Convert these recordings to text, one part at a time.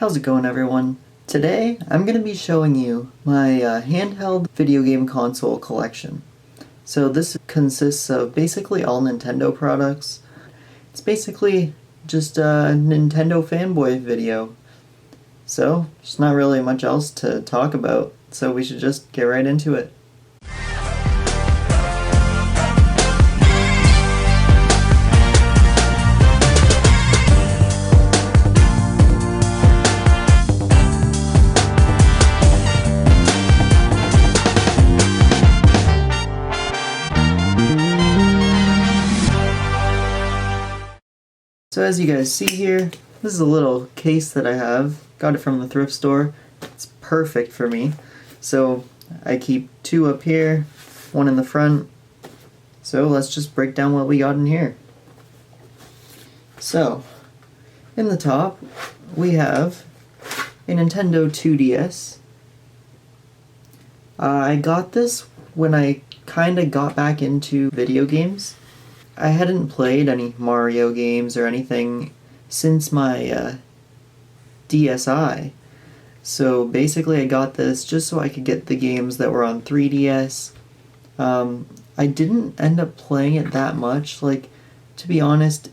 How's it going, everyone? Today I'm going to be showing you my handheld video game console collection. So this consists of basically all Nintendo products. It's basically just a Nintendo fanboy video. So there's not really much else to talk about, so we should just get right into it. So as you guys see here, this is a little case that I have. Got it from the thrift store. It's perfect for me. So I keep two up here, one in the front. So let's just break down what we got in here. So, in the top, we have a Nintendo 2DS. I got this when I kinda got back into video games. I hadn't played any Mario games or anything since my DSi. So basically I got this just so I could get the games that were on 3DS. I didn't end up playing it that much. Like, to be honest,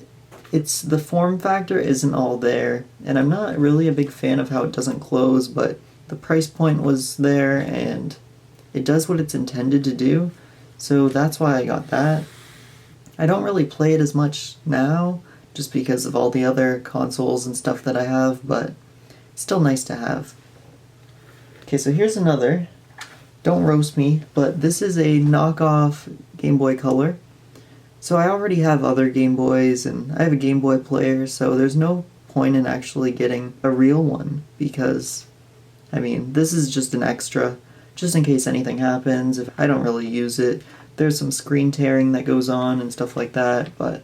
the form factor isn't all there, and I'm not really a big fan of how it doesn't close, but the price point was there and it does what it's intended to do, so that's why I got that. I don't really play it as much now, just because of all the other consoles and stuff that I have, but it's still nice to have. Okay, so here's another. Don't roast me, but this is a knockoff Game Boy Color. So I already have other Game Boys, and I have a Game Boy player, so there's no point in actually getting a real one, because, I mean, this is just an extra, just in case anything happens. If I don't really use it, there's some screen tearing that goes on and stuff like that, but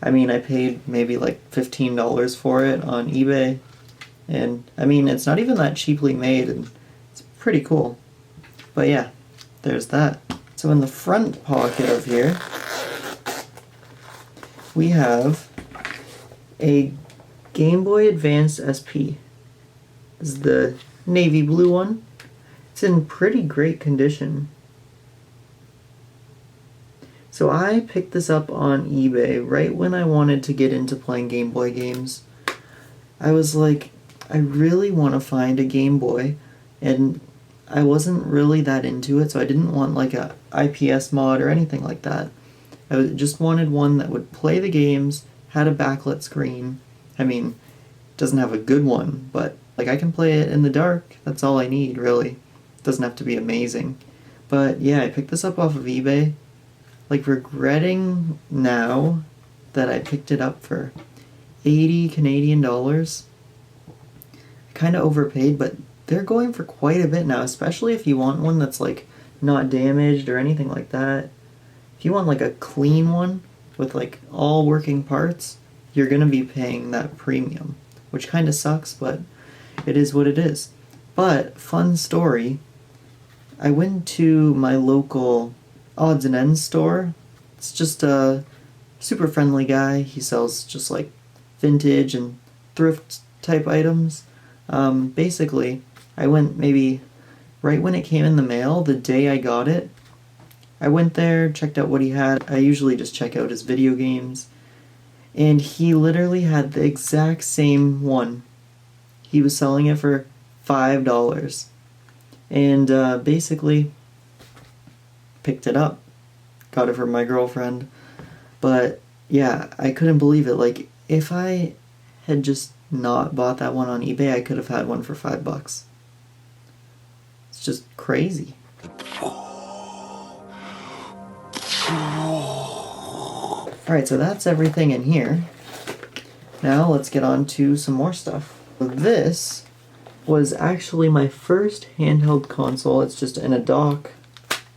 I mean, I paid maybe like $15 for it on eBay, and I mean, it's not even that cheaply made, and it's pretty cool. But yeah, there's that. So in the front pocket of here, we have a Game Boy Advance SP. This is the navy blue one. It's in pretty great condition. So I picked this up on eBay right when I wanted to get into playing Game Boy games. I was like, I really want to find a Game Boy, and I wasn't really that into it, so I didn't want like a IPS mod or anything like that. I just wanted one that would play the games, had a backlit screen. I mean, it doesn't have a good one, but like I can play it in the dark. That's all I need, really. It doesn't have to be amazing. But yeah, I picked this up off of eBay. Like, regretting now that I picked it up for 80 Canadian dollars. Kind of overpaid, but they're going for quite a bit now, especially if you want one that's like not damaged or anything like that. If you want like a clean one with like all working parts, you're gonna be paying that premium, which kind of sucks, but it is what it is. But fun story, I went to my local odds and ends store. It's just a super friendly guy. He sells just like vintage and thrift type items. Basically, I went maybe right when it came in the mail, the day I got it. I went there, checked out what he had. I usually just check out his video games. And he literally had the exact same one. He was selling it for $5. And basically picked it up, got it from my girlfriend. But yeah, I couldn't believe it. Like, if I had just not bought that one on eBay, I could have had one for $5. It's just crazy. Alright, so that's everything in here. Now let's get on to some more stuff. So this was actually my first handheld console. It's just in a dock.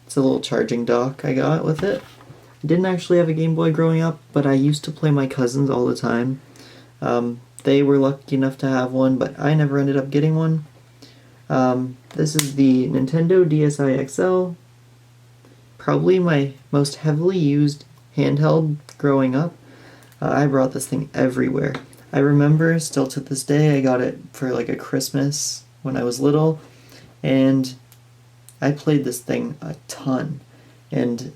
It's a little charging dock I got with it. I didn't actually have a Game Boy growing up, but I used to play my cousins all the time. They were lucky enough to have one, but I never ended up getting one. This is the Nintendo Dsi Xl. Probably my most heavily used handheld growing up. I brought this thing everywhere. I remember still to this day I got it for like a Christmas when I was little, and I played this thing a ton. And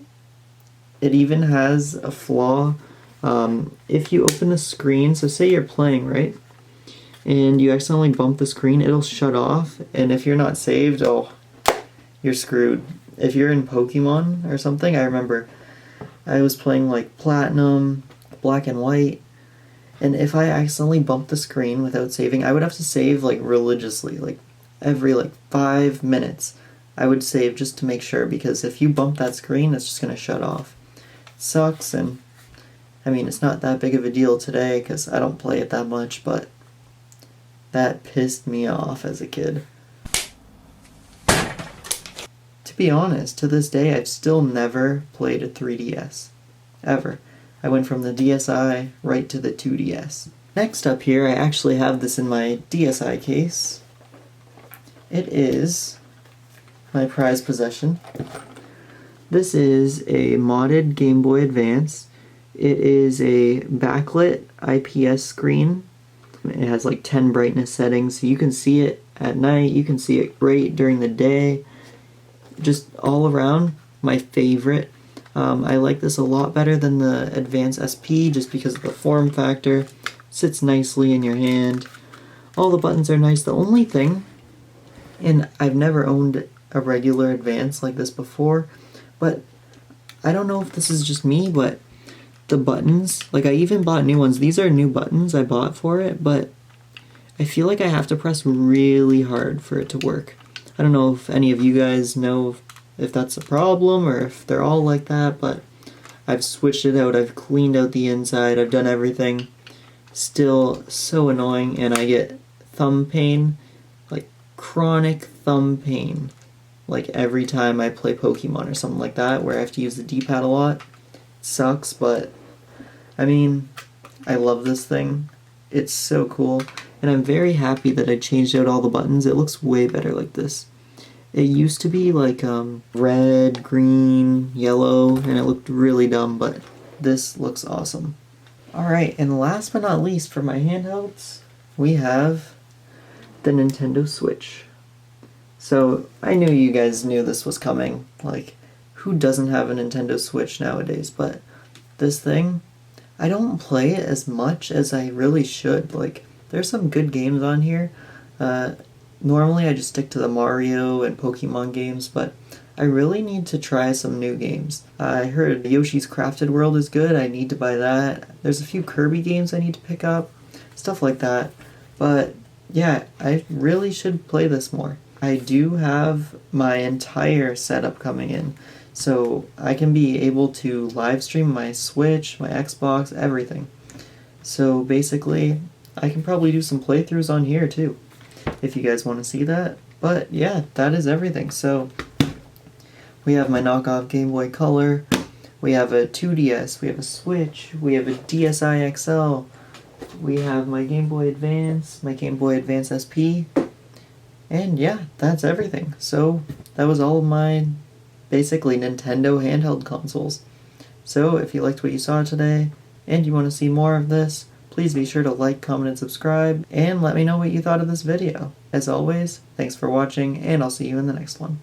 it even has a flaw. If you open the screen, so say you're playing, right? And you accidentally bump the screen, it'll shut off, and if you're not saved, oh, you're screwed. If you're in Pokemon or something, I remember I was playing like Platinum, Black and White, and if I accidentally bumped the screen without saving, I would have to save like religiously, like every like 5 minutes. I would save just to make sure, because if you bump that screen, it's just gonna shut off. It sucks, and I mean, it's not that big of a deal today because I don't play it that much, but that pissed me off as a kid. To be honest, to this day, I've still never played a 3DS. Ever. I went from the DSi right to the 2DS. Next up here, I actually have this in my DSi case. It is my prized possession. This is a modded Game Boy Advance. It is a backlit IPS screen. It has like 10 brightness settings, so you can see it at night, you can see it great during the day. Just all around, my favorite. I like this a lot better than the Advance SP just because of the form factor. Sits nicely in your hand. All the buttons are nice. The only thing, and I've never owned a regular Advance like this before, but I don't know if this is just me, but the buttons, like I even bought new ones. These are new buttons I bought for it, but I feel like I have to press really hard for it to work. I don't know if any of you guys know if that's a problem or if they're all like that, but I've switched it out. I've cleaned out the inside. I've done everything. Still so annoying, and I get thumb pain, like chronic thumb pain, like every time I play Pokemon or something like that, where I have to use the D-pad a lot. It sucks, but I mean, I love this thing. It's so cool. And I'm very happy that I changed out all the buttons. It looks way better like this. It used to be like red, green, yellow, and it looked really dumb, but this looks awesome. Alright, and last but not least for my handhelds, we have the Nintendo Switch. So, I knew you guys knew this was coming. Like, who doesn't have a Nintendo Switch nowadays? But this thing, I don't play it as much as I really should. Like, there's some good games on here. Normally I just stick to the Mario and Pokemon games, but I really need to try some new games. I heard Yoshi's Crafted World is good. I need to buy that. There's a few Kirby games I need to pick up. Stuff like that. But yeah, I really should play this more. I do have my entire setup coming in, so I can be able to live stream my Switch, my Xbox, everything. So basically, I can probably do some playthroughs on here too, if you guys want to see that. But yeah, that is everything. So we have my knockoff Game Boy Color, we have a 2DS, we have a Switch, we have a Dsi XL, we have my Game Boy Advance, my Game Boy Advance SP, and yeah, that's everything. So that was all of my basically Nintendo handheld consoles. So if you liked what you saw today and you want to see more of this, please be sure to like, comment, and subscribe, and let me know what you thought of this video. As always, thanks for watching, and I'll see you in the next one.